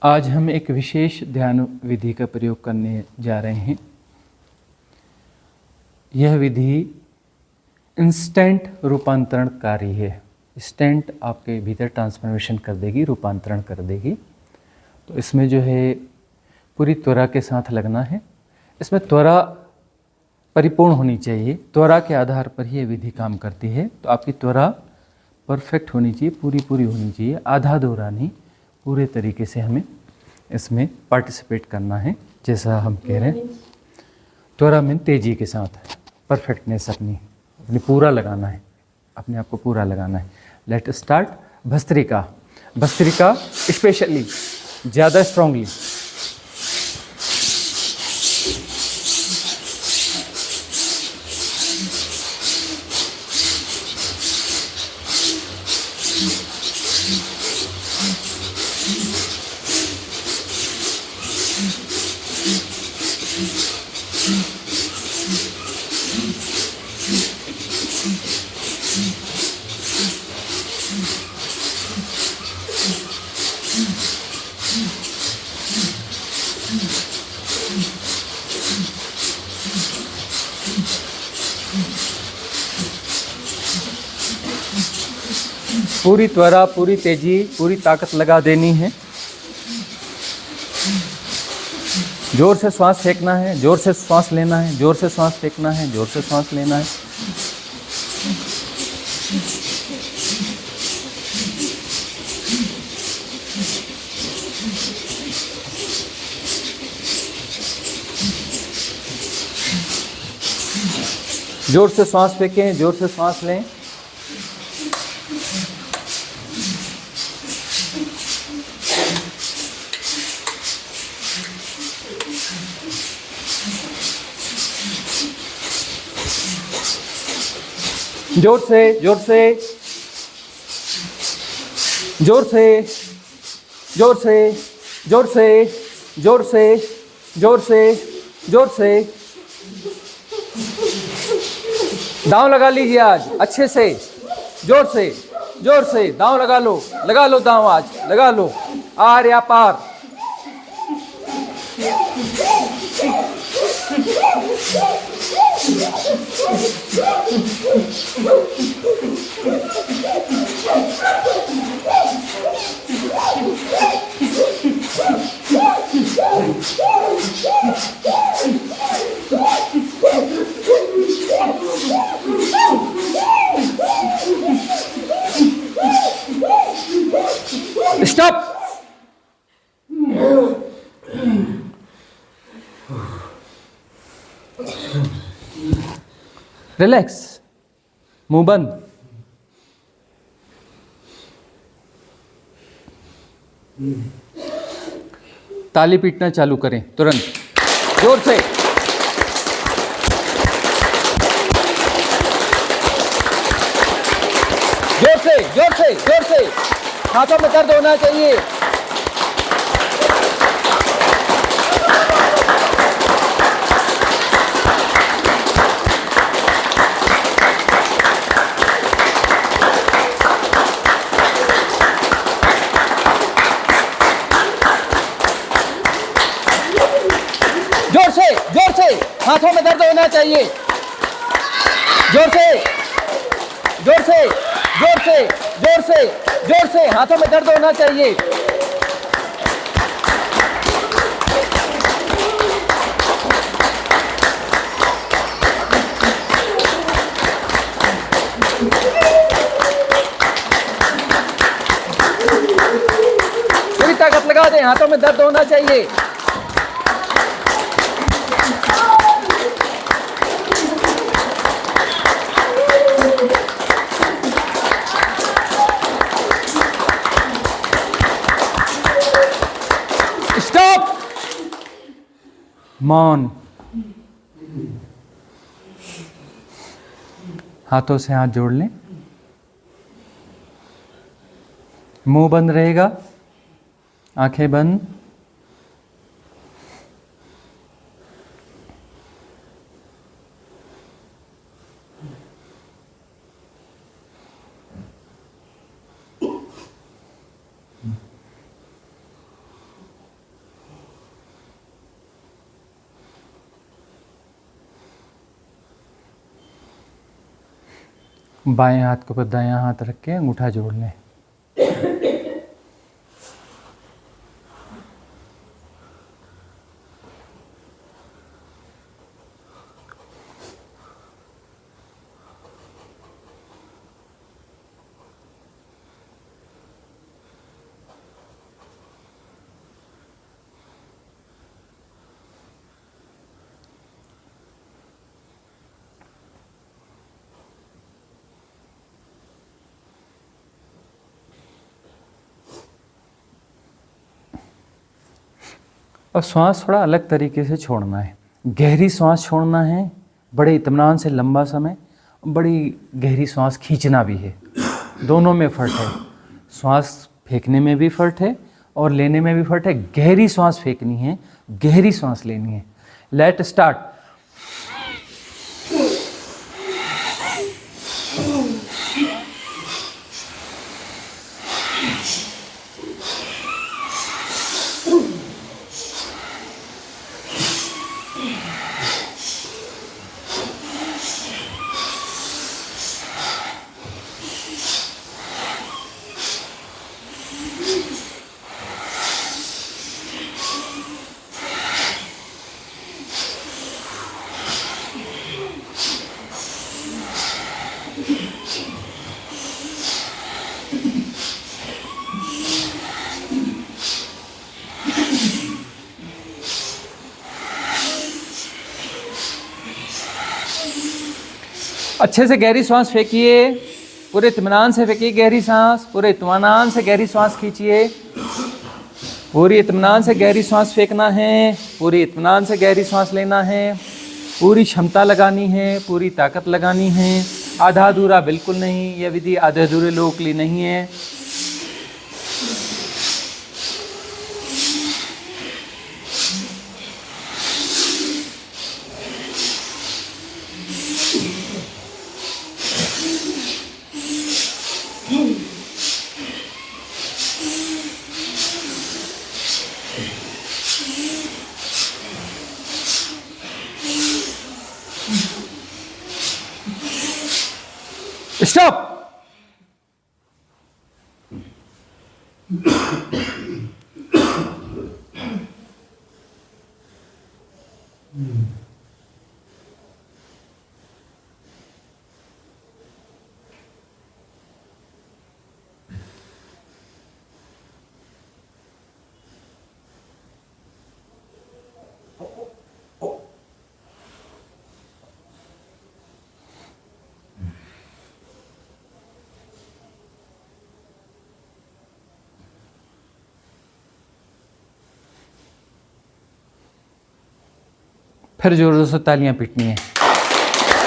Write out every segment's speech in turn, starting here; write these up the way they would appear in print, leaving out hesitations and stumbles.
आज हम एक विशेष ध्यान विधि का प्रयोग करने जा रहे हैं। यह विधि इंस्टेंट रूपांतरणकारी है। इंस्टेंट आपके भीतर ट्रांसफॉर्मेशन कर देगी, रूपांतरण कर देगी। तो इसमें जो है पूरी त्वरा के साथ लगना है। इसमें त्वरा परिपूर्ण होनी चाहिए। त्वरा के आधार पर ही ये विधि काम करती है। तो आपकी त्वरा परफेक्ट होनी चाहिए, पूरी होनी चाहिए, आधा दौरा नहीं, पूरे तरीके से हमें इसमें पार्टिसिपेट करना है। जैसा हम कह रहे हैं, त्वरा में तेजी के साथ परफेक्टनेस अपनी पूरा लगाना है, अपने आप को पूरा लगाना है। Let start. Bhastrika. Bhastrika specially ज़्यादा स्ट्रांगली। पूरी त्वरा, पूरी तेजी, पूरी ताकत लगा देनी है। जोर से श्वास फेंकना है, जोर से श्वास लेना है, जोर से श्वास फेंकना है, जोर से श्वास लेना है। जोर से श्वास फेंकें, जोर से श्वास लें। जोर से, जोर से, जोर से, जोर से, जोर से, जोर से, जोर से, जोर से। दांव लगा लीजिए आज अच्छे से, जोर से, जोर से दांव लगा लो दांव आज, लगा लो। आर या पार। स्टॉप। रिलैक्स। मुंह बंद। ताली पीटना चालू करें तुरंत, जोर से। जोर से, जोर से, जोर से। हाथों में दर्द होना चाहिए। जोर से, जोर से। हाथों में दर्द होना चाहिए। जोर से, जोर से, जोर से, जोर से, जोर से। हाथों में दर्द होना चाहिए। पूरी ताकत लगा दें, हाथों में दर्द होना चाहिए। स्टॉप। मौन। हाथों से हाथ जोड़ लें। मुंह बंद रहेगा, आंखें बंद। बाएं हाथ के ऊपर दायां हाथ रख के अंगूठा जोड़ लें। अब श्वास थोड़ा अलग तरीके से छोड़ना है। गहरी श्वास छोड़ना है, बड़े इत्मीनान से लंबा समय, बड़ी गहरी श्वास खींचना भी है। दोनों में फ़र्क है। श्वास फेंकने में भी फ़र्क है और लेने में भी फ़र्क है। गहरी श्वास फेंकनी है, गहरी श्वास लेनी है। Let start. अच्छे से गहरी सांस फेंकिए, पूरे इत्मीनान से फेंकिए गहरी सांस, पूरे इत्मीनान से गहरी सांस खींचिए। पूरी इत्मीनान से गहरी सांस फेंकना है, पूरी इत्मीनान से गहरी सांस लेना है। पूरी क्षमता लगानी है, पूरी ताकत लगानी है। आधा अधूरा बिल्कुल नहीं, यह विधि आधे अधूरे लोगों के लिए नहीं है। स्टॉप। फिर जोरों से तालियां पीटनी है,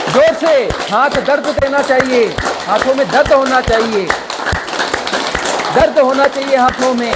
जोर से। हाथ दर्द देना चाहिए, हाथों में दर्द होना चाहिए, दर्द होना चाहिए हाथों में।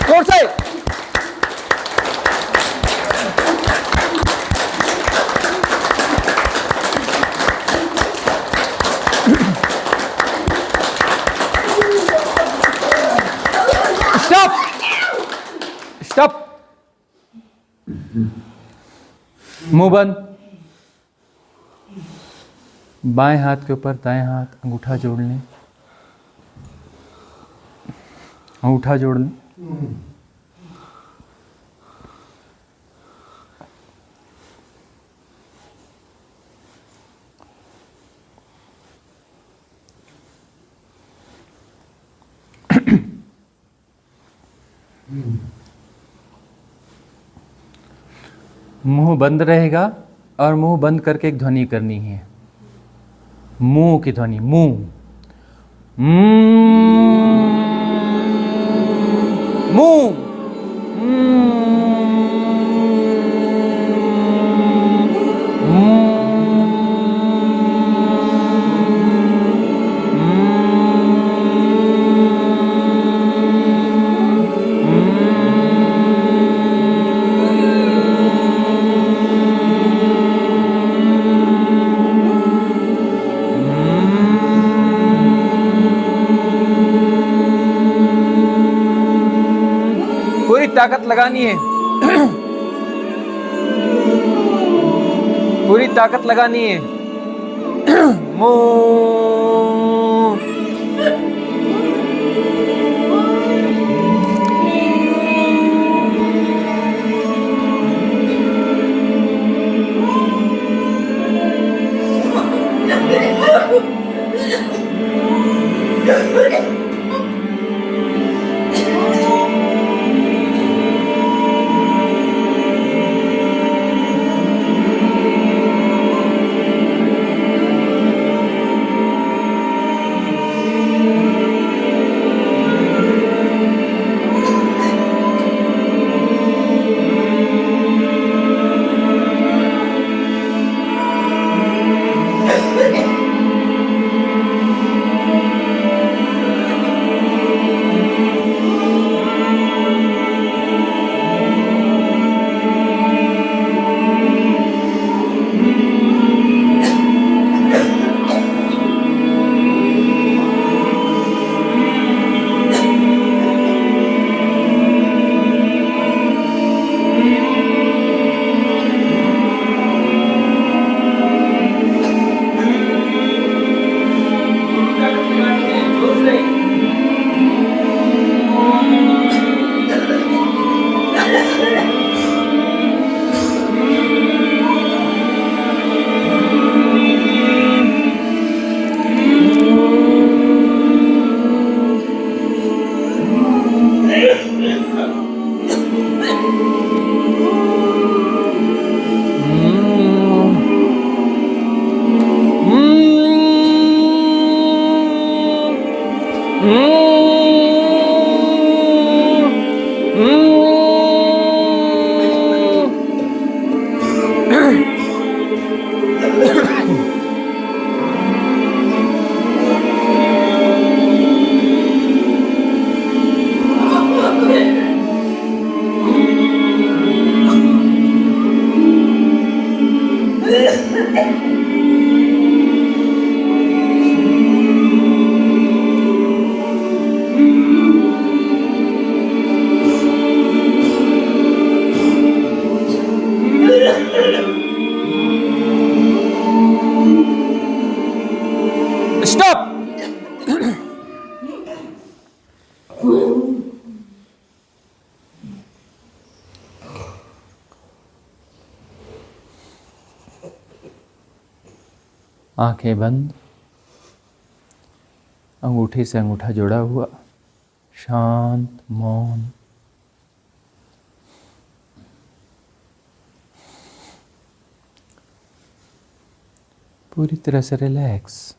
जोर से। Stop, stop. मुंह बंद। बाएं हाथ के ऊपर दाएं हाथ अंगूठा जोड़ लें, अंगूठा जोड़ लें। मुंह बंद रहेगा और मुंह बंद करके एक ध्वनि करनी है, मुंह की ध्वनि, मुंह, मुंह, पूरी ताकत लगानी है, पूरी ताकत लगानी है, मुंह, स्टॉप। आंखें बंद, अंगूठे से अंगूठा जुड़ा हुआ, शांत, मौन। पूरी तरह से रिलैक्स।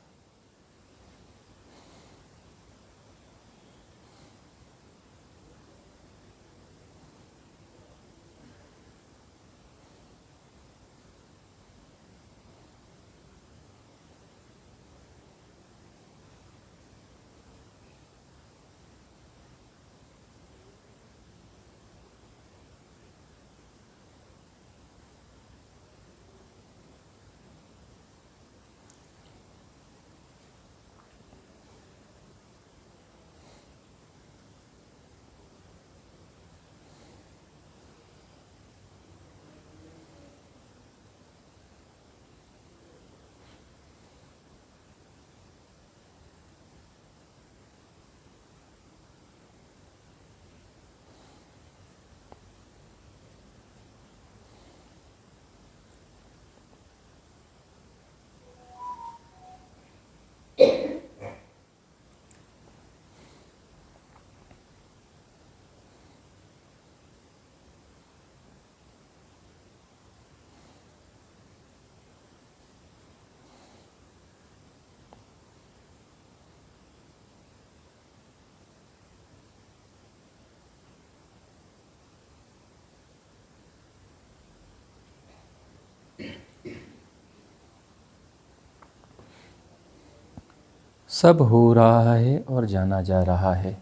सब हो रहा है और जाना जा रहा है।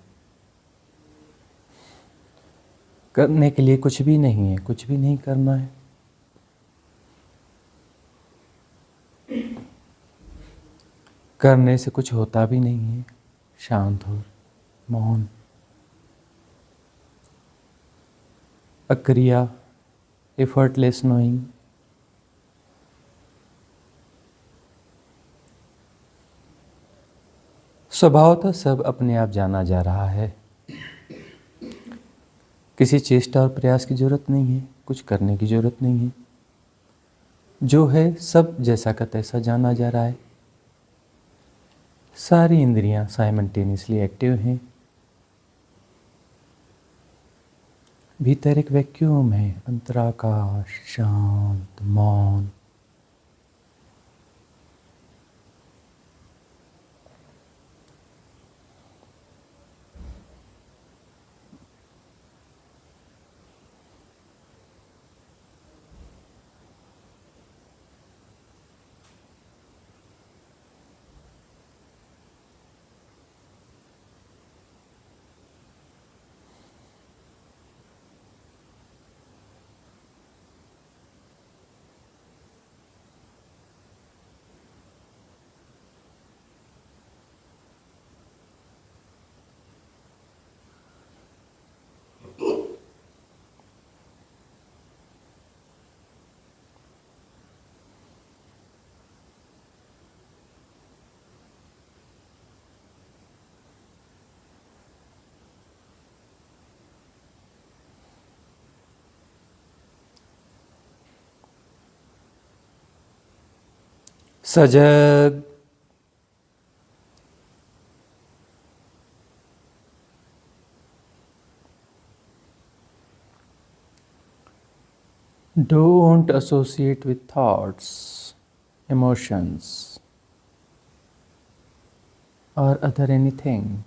करने के लिए कुछ भी नहीं है, कुछ भी नहीं करना है। करने से कुछ होता भी नहीं है। शांत हो, मौन। अक्रिया, एफर्टलेस नोइंग। स्वभावतः सब अपने आप जाना जा रहा है। किसी चेष्टा और प्रयास की जरूरत नहीं है, कुछ करने की जरूरत नहीं है। जो है सब जैसा का तैसा जाना जा रहा है। सारी इंद्रियां साइमल्टेनियसली एक्टिव हैं। भीतर एक वैक्यूम है, अंतराकाश, शांत, मौन। सजग। Don't associate with thoughts, emotions, or other anything.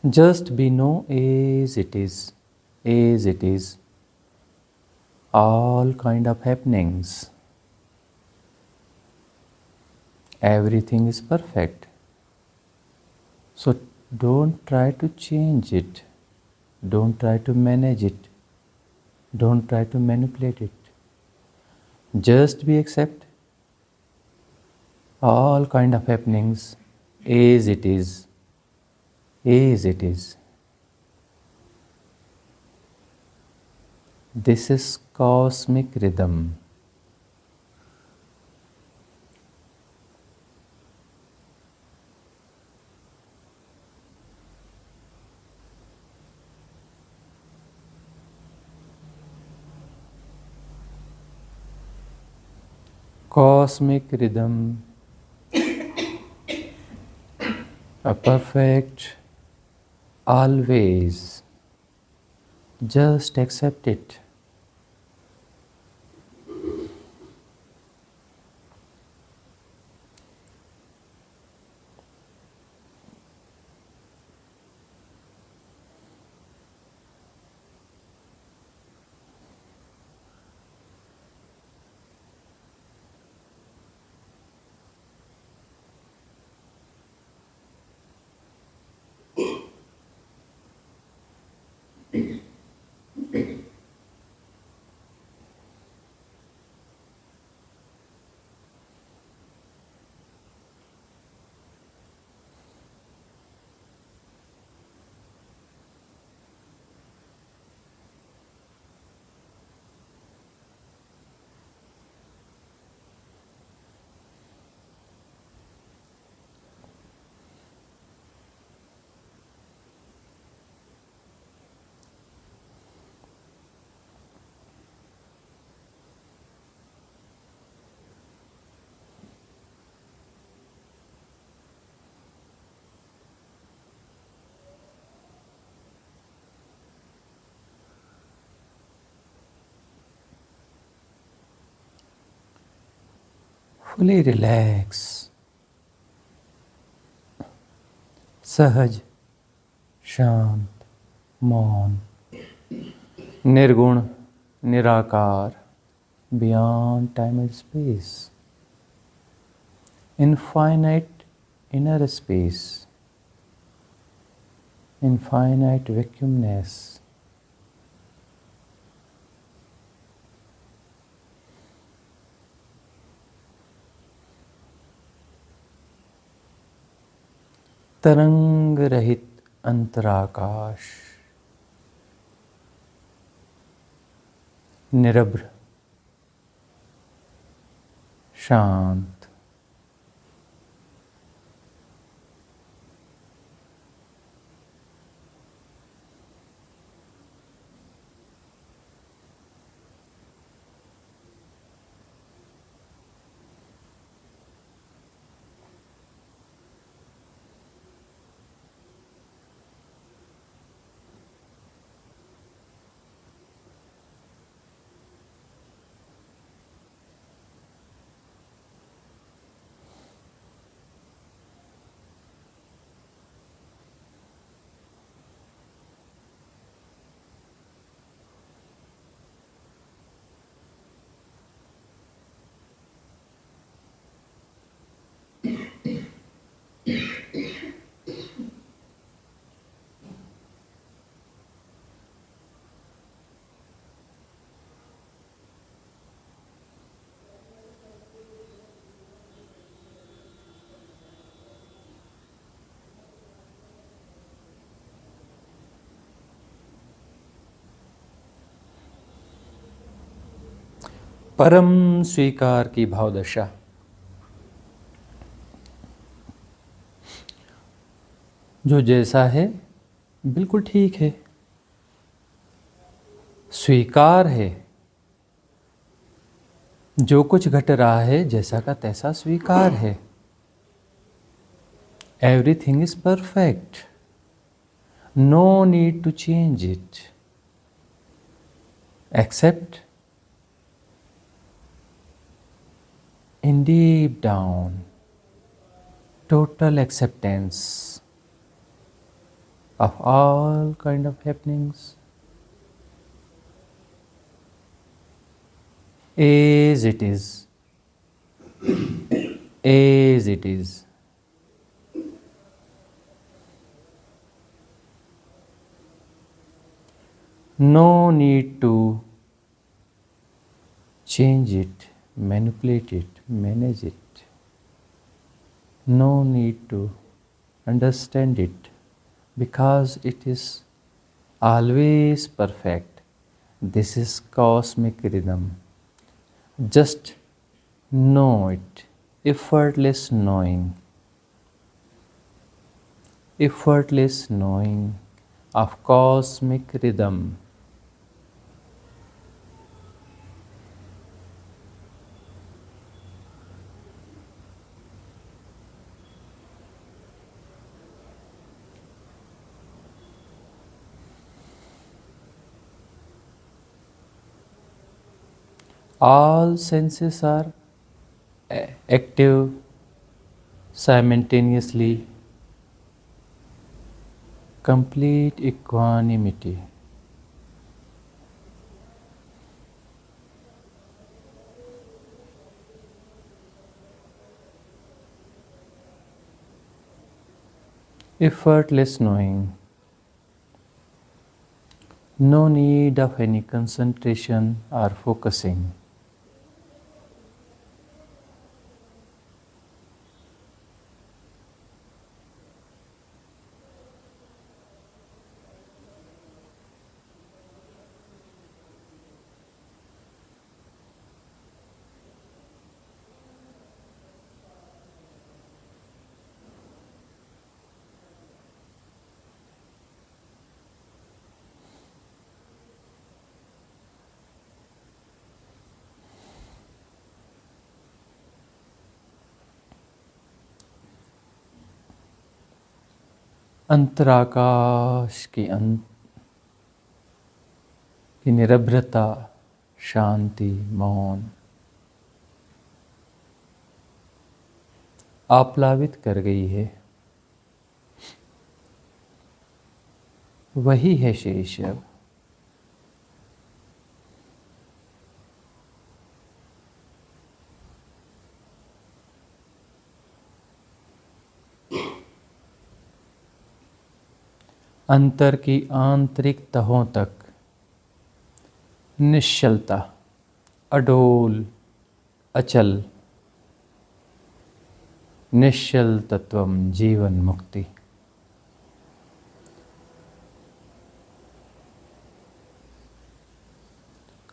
Just be know as it is, as it is. All kind of happenings. Everything is perfect. So don't try to change it. Don't try to manage it. Don't try to manipulate it. Just be accept all kind of happenings as it is, as it is. This is cosmic rhythm. Cosmic rhythm, a perfect, always. Just accept it. Fully relax. सहज, शांत, मौन, निर्गुण, निराकार, beyond time and space, infinite inner space, infinite vacuumness. तरंग रहित अंतराकाश, निरभ्र, शांत, परम स्वीकार की भावदशा। जो जैसा है बिल्कुल ठीक है, स्वीकार है। जो कुछ घट रहा है जैसा का तैसा स्वीकार है। Everything is perfect, no need to change it, except in deep down, total acceptance of all kind of happenings as it is, as it is. No need to change it, manipulate it, manage it. No need to understand it because it is always perfect. This is cosmic rhythm. Just know it, effortless knowing of cosmic rhythm. All senses are active simultaneously, complete equanimity. Effortless knowing. No need of any concentration or focusing. अंतराकाश की की निरभ्रता, शांति, मौन आप्लावित कर गई है। वही है शेष अब। अंतर की आंतरिक तहों तक निश्चलता, अडोल, अचल, निश्चल तत्वम जीवन मुक्ति।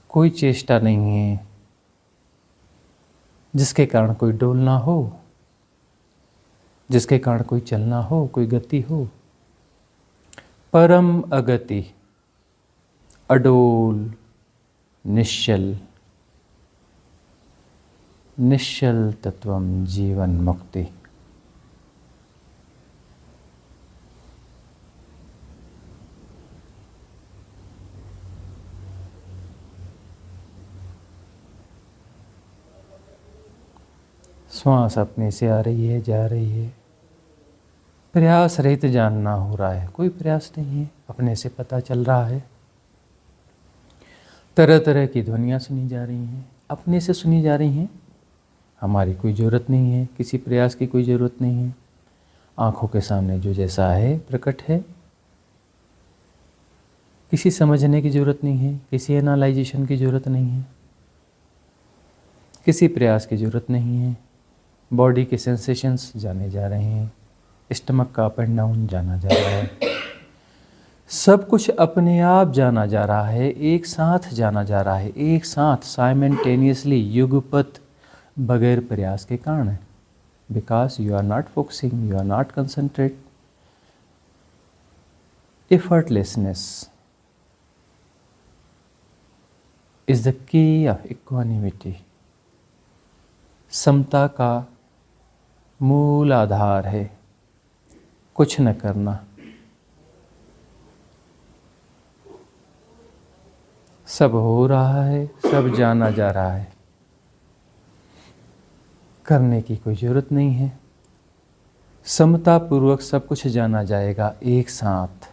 कोई चेष्टा नहीं है जिसके कारण कोई डोलना हो, जिसके कारण कोई चलना हो, कोई गति हो। परम अगति, अडोल, निश्चल, निश्चल तत्वम जीवन मुक्ति। श्वास अपने से आ रही है, जा रही है, प्रयास रहित जानना हो रहा है, कोई प्रयास नहीं है, अपने से पता चल रहा है। तरह तरह की ध्वनियाँ सुनी जा रही हैं, अपने से सुनी जा रही हैं, हमारी कोई ज़रूरत नहीं है, किसी प्रयास की कोई ज़रूरत नहीं है। आँखों के सामने जो जैसा है प्रकट है, किसी समझने की ज़रूरत नहीं है, किसी एनालाइजेशन की ज़रूरत नहीं है, किसी प्रयास की ज़रूरत नहीं है। बॉडी के सेंसेशंस जाने जा रहे हैं, स्टमक का अप एंड डाउन जाना जा रहा है, सब कुछ अपने आप जाना जा रहा है, एक साथ जाना जा रहा है, एक साथ साइमल्टेनियसली, युगपत, बगैर प्रयास के कारण है। Because you are not focusing, you are not concentrate. Effortlessness is the key of equanimity. समता का मूल आधार है कुछ न करना। सब हो रहा है, सब जाना जा रहा है, करने की कोई ज़रूरत नहीं है। समतापूर्वक सब कुछ जाना जाएगा एक साथ।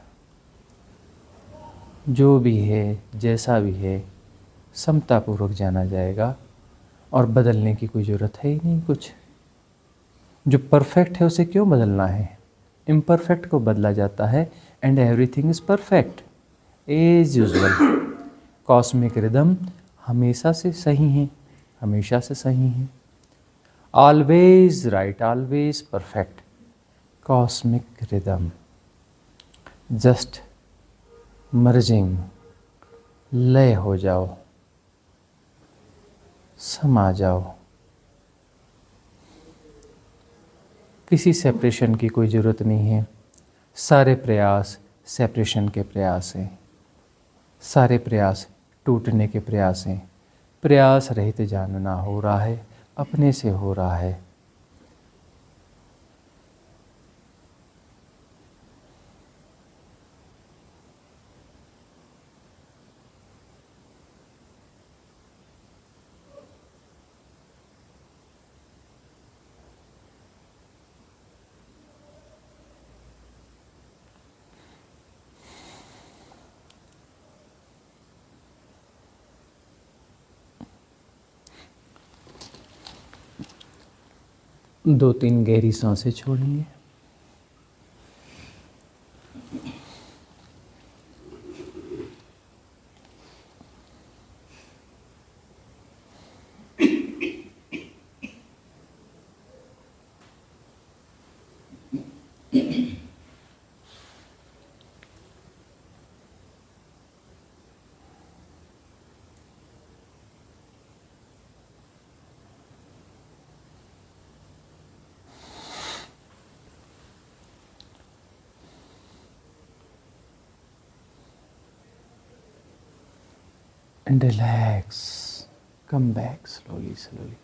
जो भी है, जैसा भी है, समतापूर्वक जाना जाएगा और बदलने की कोई ज़रूरत है ही नहीं कुछ। जो परफेक्ट है उसे क्यों बदलना है? इम्परफेक्ट को बदला जाता है and everything is perfect as usual. Cosmic rhythm हमेशा से सही है, हमेशा से सही है। Always right, always perfect. Cosmic rhythm just merging, लय हो जाओ, समा जाओ। किसी सेपरेशन की कोई ज़रूरत नहीं है। सारे प्रयास सेपरेशन के प्रयास हैं, सारे प्रयास टूटने के प्रयास हैं। प्रयास रहित जानना हो रहा है, अपने से हो रहा है। दो तीन गहरी सांसें छोड़ेंगे। And relax. Come back slowly, slowly.